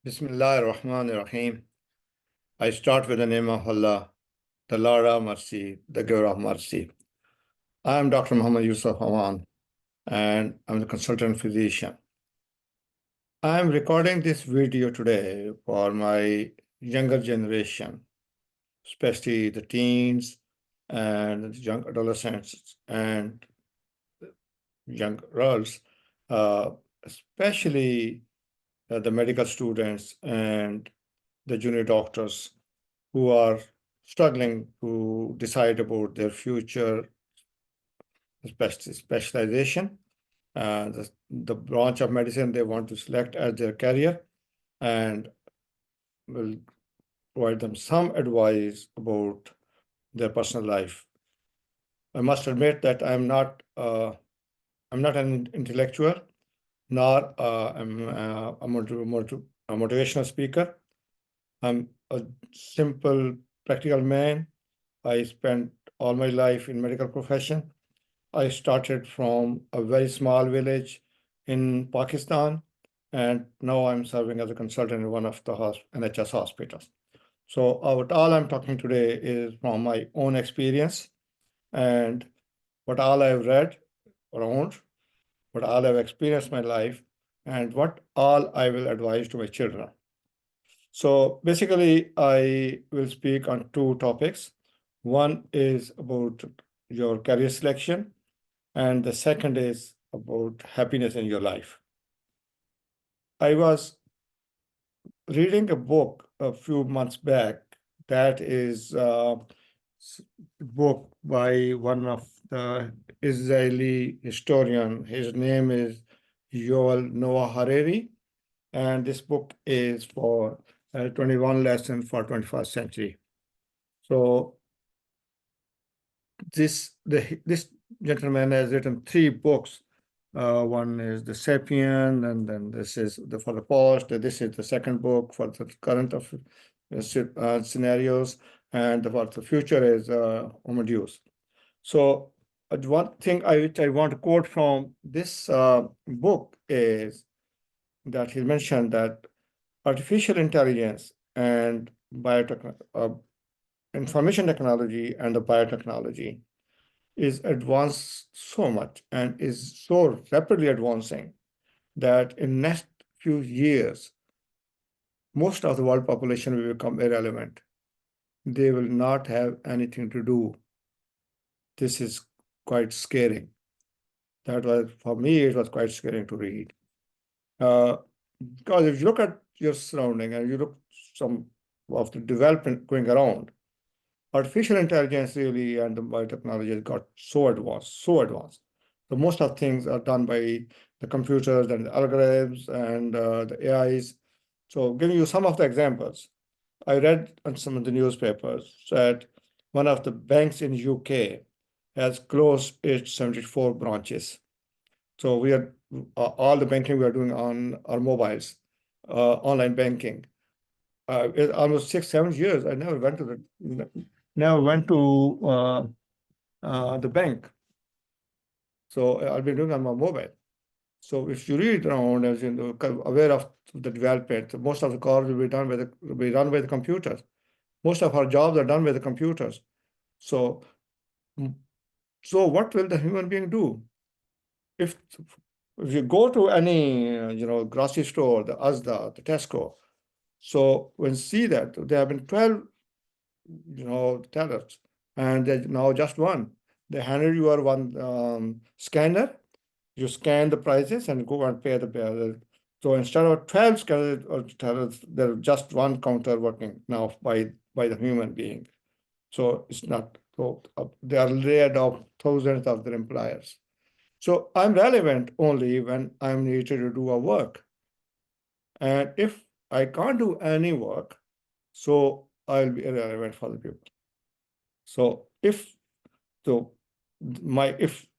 Bismillah ar-Rahman ar-Rahim. I start with the name of Allah, the Lord of mercy, the giver of mercy. I am Dr. Muhammad Yusuf Hawan, and I'm the consultant physician. I am recording this video today for my younger generation, especially the teens and the young adolescents and young girls, especially the medical students and the junior doctors who are struggling to decide about their future specialization, the branch of medicine they want to select as their career, and will provide them some advice about their personal life. I must admit that I'm not an intellectual, nor am a motivational speaker. I'm a simple, practical man. I spent all my life in medical profession. I started from a very small village in Pakistan, and now I'm serving as a consultant in one of the NHS hospitals. So what all I'm talking today is from my own experience and what all I've read around, what all I've experienced in my life, and what all I will advise to my children. So basically, I will speak on two topics. One is about your career selection, and the second is about happiness in your life. I was reading a book a few months back that is a book by one of the Israeli historian. His name is Yoel Noah Harari, and this book is for 21 lessons for 21st century. So this gentleman has written three books. One is The Sapien, and then this is for the past. This is the second book for the current of scenarios, and for the future is Homo Deus. So one thing which I want to quote from this book is that he mentioned that artificial intelligence and information technology and the biotechnology is advanced so much and is so rapidly advancing that in next few years, most of the world population will become irrelevant. They will not have anything to do. This is quite scary. That was, for me, it was quite scary to read. Because if you look at your surrounding and you look some of the development going around, artificial intelligence really and the biotechnology has got so advanced, so advanced. So most of things are done by the computers and the algorithms and the AIs. So giving you some of the examples, I read on some of the newspapers that one of the banks in UK has closed its 74 branches. So we are all the banking we are doing on our mobiles, online banking. It's almost 6-7 years. I never went to the bank. So I'll be doing on my mobile. So if you read around, as you know, aware of the development, most of the calls will be run by the computers. Most of our jobs are done by the computers. So what will the human being do? If you go to any grocery store, the Asda, the Tesco, so when you see that there have been 12 tellers, and there's now just one. They handed you one scanner. You scan the prices and go and pay the bill. So instead of 12 scanners or tellers, there's just one counter working now by the human being. So it's not so they are laid off thousands of their employers. So I'm relevant only when I'm needed to do a work. And if I can't do any work, so I'll be irrelevant for the people. So if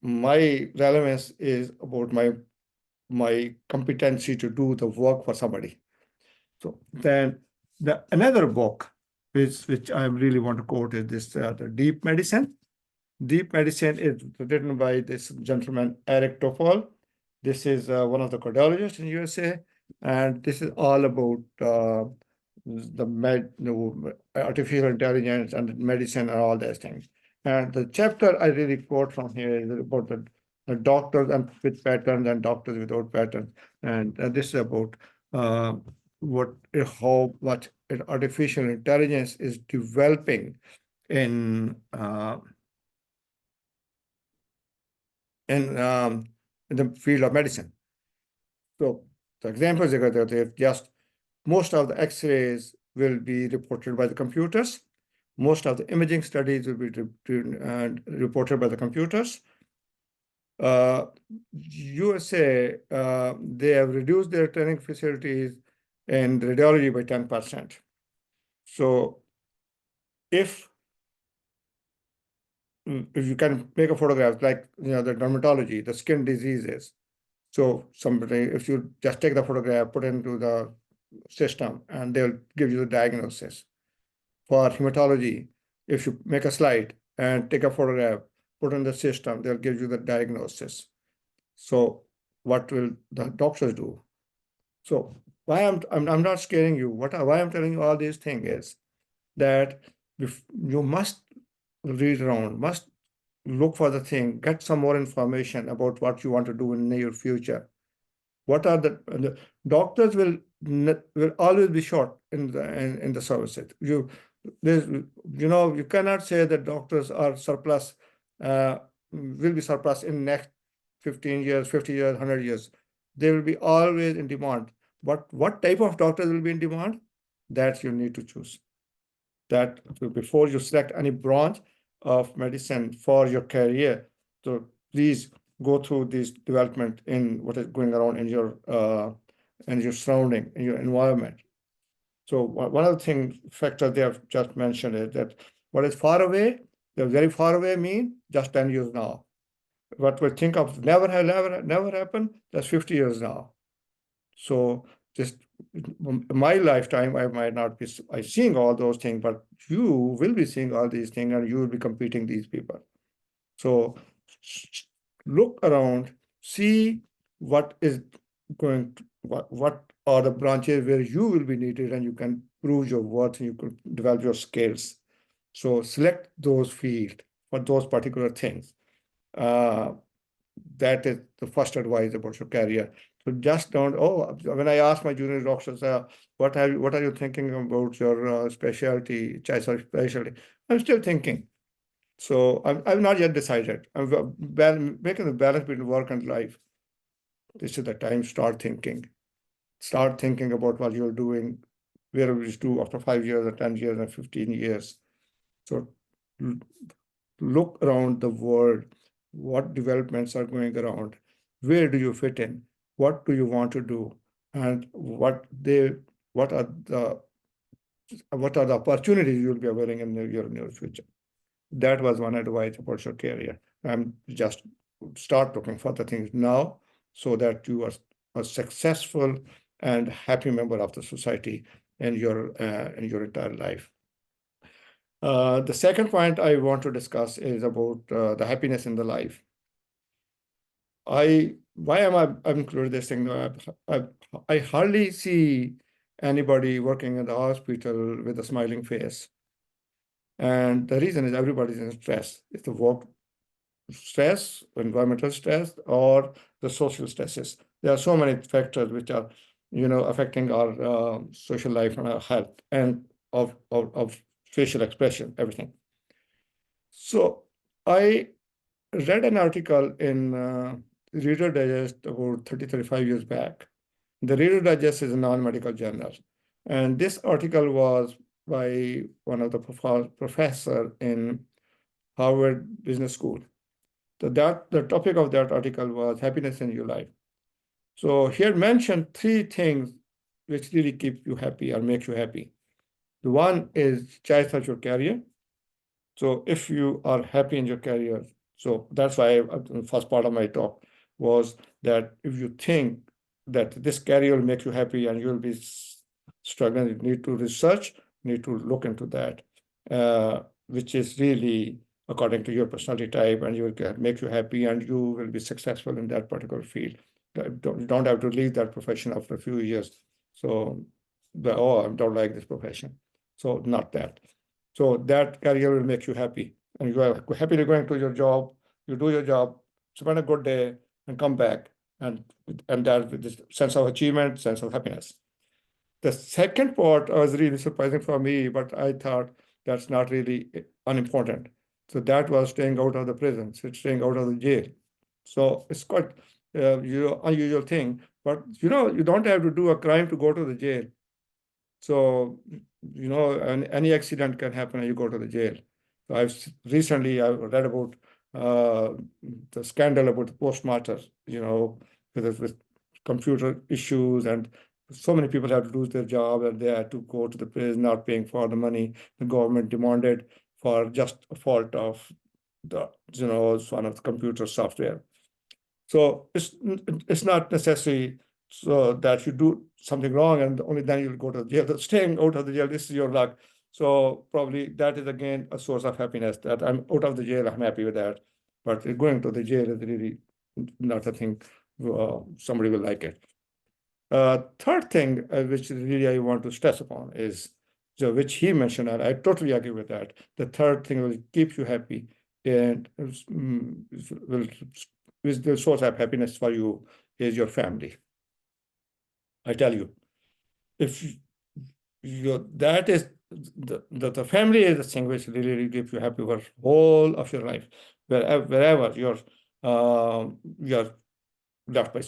my relevance is about my competency to do the work for somebody. So then another book which I really want to quote is this the Deep Medicine. Deep Medicine is written by this gentleman Eric Topol. This is one of the cardiologists in USA, And this is all about artificial intelligence and medicine and all those things. And the chapter I really quote from here is about the doctors and with patterns and doctors without patterns. And this is about uh, what artificial intelligence is developing in in um, in the field of medicine. So the examples are that if just most of the X-rays will be reported by the computers. Most of the imaging studies will be reported by the computers. USA, they have reduced their training facilities in radiology by 10%. So if if you can make a photograph like the dermatology, the skin diseases. So somebody, if you just take the photograph, put it into the system, and they'll give you the diagnosis. For hematology, if you make a slide and take a photograph, put in the system, they'll give you the diagnosis. So what will the doctors do? So why I'm not scaring you. Why I'm telling you all these things is that you must read around, must look for the thing, get some more information about what you want to do in the near future. What are the doctors will always be short in the services. You cannot say that doctors are surplus, will be surplus in next 15 years, 50 years, 100 years. They will be always in demand. But what type of doctors will be in demand? That you need to choose. That before you select any branch of medicine for your career, so please go through this development in what is going around in your surrounding, in your environment. So one of the things factor they have just mentioned is that what is far away, the very far away mean just 10 years now. What we think of never happen, that's 50 years now. So just my lifetime, I might not be seeing all those things, but you will be seeing all these things and you will be competing these people. So look around, see what is what are the branches where you will be needed and you can prove your worth and you can develop your skills. So select those fields for those particular things. That is the first advice about your career. So just don't. Oh, when I ask my junior doctors, what are you thinking about your specialty, choice of specialty? I'm still thinking. So I've not yet decided. I'm making the balance between work and life. This is the time. Start thinking. Start thinking about what you're doing, where we do after 5 years or 10 years and 15 years. So look around the world. What developments are going around? Where do you fit in? What do you want to do? And what are the opportunities you'll be availing in your near future? That was one advice about your career. Just start looking for the things now so that you are a successful and happy member of the society in your entire life. The second point I want to discuss is about the happiness in the life. Why am I included this thing? I hardly see anybody working in the hospital with a smiling face. And the reason is everybody's in stress. It's the work stress, environmental stress, or the social stresses. There are so many factors which are, affecting our social life and our health and of facial expression, everything. So I read an article in Reader Digest about 35 years back. The Reader Digest is a non-medical journal. And this article was by one of the professor in Harvard Business School. So the topic of that article was happiness in your life. So he had mentioned three things which really keep you happy or make you happy. The one is choice of your career. So if you are happy in your career, so that's why the first part of my talk was that if you think that this career will make you happy and you'll be struggling, you need to research, need to look into that, which is really according to your personality type, and you will make you happy and you will be successful in that particular field. You don't have to leave that profession after a few years. So, oh, I don't like this profession. So, not that. So, that career will make you happy. And you are happily going to your job, you do your job, spend a good day, and come back. And that with this sense of achievement, sense of happiness. The second part was really surprising for me, but I thought that's not really unimportant. So that was staying out of the prison, so staying out of the jail. So it's quite unusual thing, but you don't have to do a crime to go to the jail. So, any accident can happen and you go to the jail. So recently I read about uh, the scandal about the postmaster, with computer issues, and so many people have to lose their job and they had to go to the prison not paying for the money the government demanded for just a fault of one of the computer software. So it's not necessary so that you do something wrong and only then you'll go to the jail. Staying out of the jail, this is your luck. So probably that is again a source of happiness that I'm out of the jail. I'm happy with that. But going to the jail is really not a thing. Somebody will like it. Third thing, which really I want to stress upon is, so which he mentioned, and I totally agree with that. The third thing will keep you happy and will is the source of happiness for you is your family. I tell you, if that is the family is the thing which really keeps you happy for whole of your life, wherever you're left by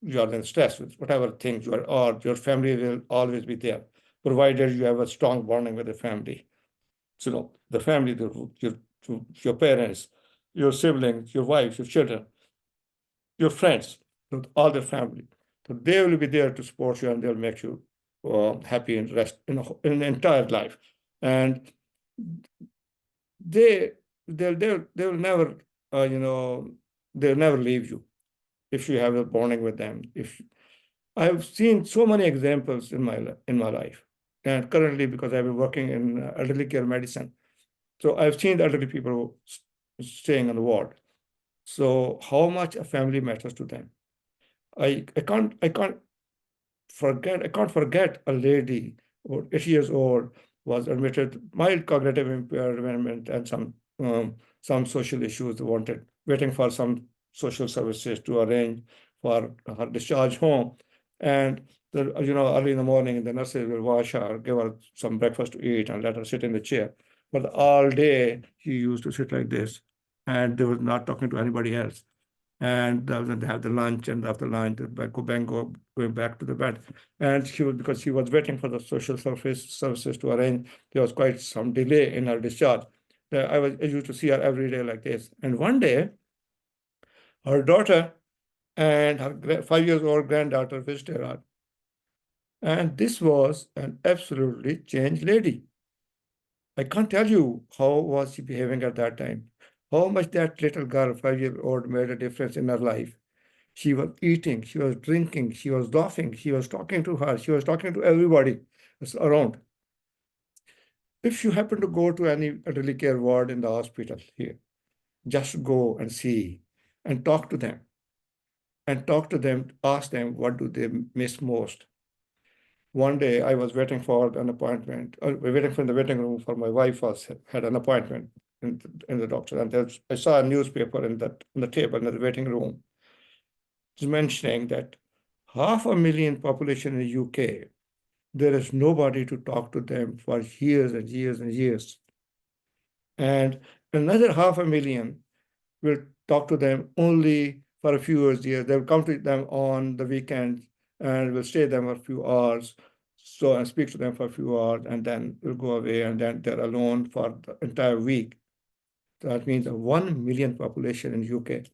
you are in stress with whatever things you are, or your family will always be there, provided you have a strong bonding with the family. So the family, your parents, your siblings, your wife, your children, your friends, all the family. So they will be there to support you and they'll make you happy and rest in the entire life. And they they'll never they'll never leave you if you have a bonding with them. If I've seen so many examples in my life, and currently because I've been working in elderly care medicine, so I've seen the elderly people staying on the ward. So how much a family matters to them. I can't forget a lady, about 80 years old, was admitted mild cognitive impairment and some social issues, wanted waiting for some social services to arrange for her discharge home. And early in the morning, the nurses will wash her, give her some breakfast to eat, and let her sit in the chair. But all day she used to sit like this, and they were not talking to anybody else. And then they have the lunch, and after lunch, they going back to the bed. And because she was waiting for the social services to arrange, there was quite some delay in her discharge. I used to see her every day like this. And one day, her daughter and her 5 years old granddaughter visited her. And this was an absolutely changed lady. I can't tell you how was she behaving at that time, how much that little girl, 5 year old, made a difference in her life. She was eating, she was drinking, she was laughing, she was talking to her, she was talking to everybody around. If you happen to go to any elderly care ward in the hospital here, just go and see and talk to them. And talk to them, ask them what do they miss most. One day I was waiting for an appointment, waiting for the waiting room for my wife had an appointment in the doctor. And I saw a newspaper in the table in the waiting room. It's mentioning that 500,000 population in the UK, there is nobody to talk to them for years and years and years. And another 500,000 will talk to them only for a few years. They'll come to them on the weekend and will stay there for a few hours. So and speak to them for a few hours and then will go away and then they're alone for the entire week. That means a 1 million population in UK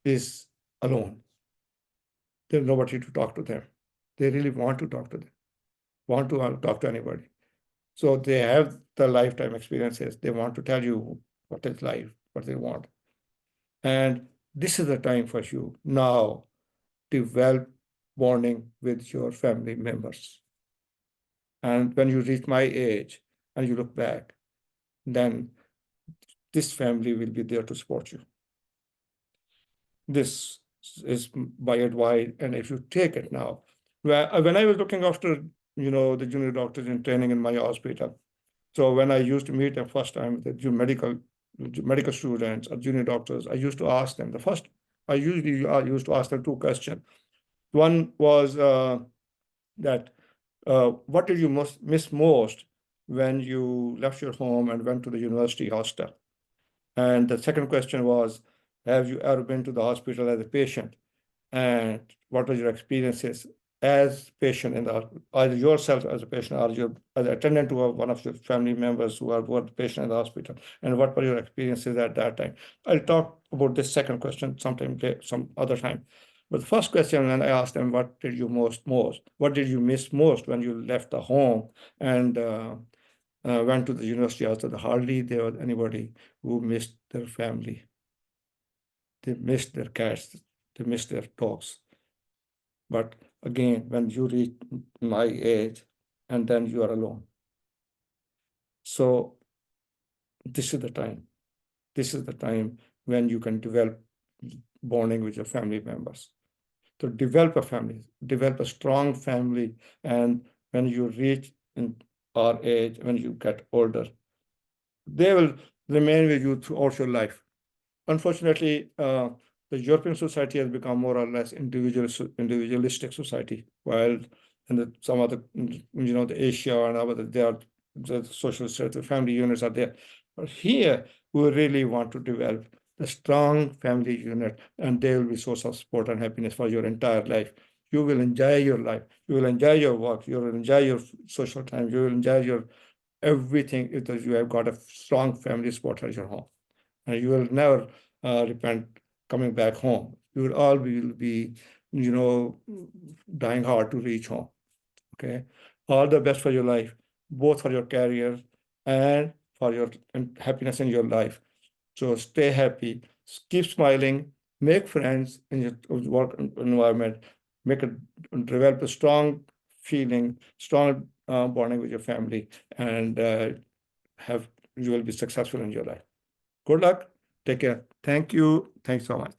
is alone. There's nobody to talk to them. They really want to talk to them, want to talk to anybody. So they have the lifetime experiences. They want to tell you what is life, what they want. And this is the time for you now to develop bonding with your family members. And when you reach my age and you look back, then this family will be there to support you. This is by advice, and if you take it now. When I was looking after, the junior doctors in training in my hospital, so when I used to meet them first time, the medical students or junior doctors, I used to ask them, I used to ask them two questions. One was that what did you miss most when you left your home and went to the university hostel? And the second question was, have you ever been to the hospital as a patient? And what was your experiences as patient in the either yourself as a patient or your as an attendant to one of your family members who are both patient in the hospital? And what were your experiences at that time? I'll talk about this second question some other time. But the first question, when I asked them, what did you what did you miss most when you left the home and went to the university after hardly there was anybody who missed their family. They missed their cats, they missed their dogs. But again, when you reach my age, and then you are alone. So this is the time. This is the time when you can develop bonding with your family members. To develop a family, develop a strong family, and when you reach in our age, when you get older, they will remain with you throughout your life. Unfortunately, the European society has become more or less individualistic society, while in some other, the Asia and other, the social structure, family units are there. But here, we really want to develop a strong family unit, and they will be source of support and happiness for your entire life. You will enjoy your life. You will enjoy your work. You will enjoy your social time. You will enjoy your everything because you have got a strong family support at your home. And you will never repent coming back home. You will all be, dying hard to reach home. Okay. All the best for your life, both for your career and for your happiness in your life. So stay happy, keep smiling, make friends in your work environment, develop a strong feeling, strong bonding with your family, and you will be successful in your life. Good luck. Take care. Thank you. Thanks so much.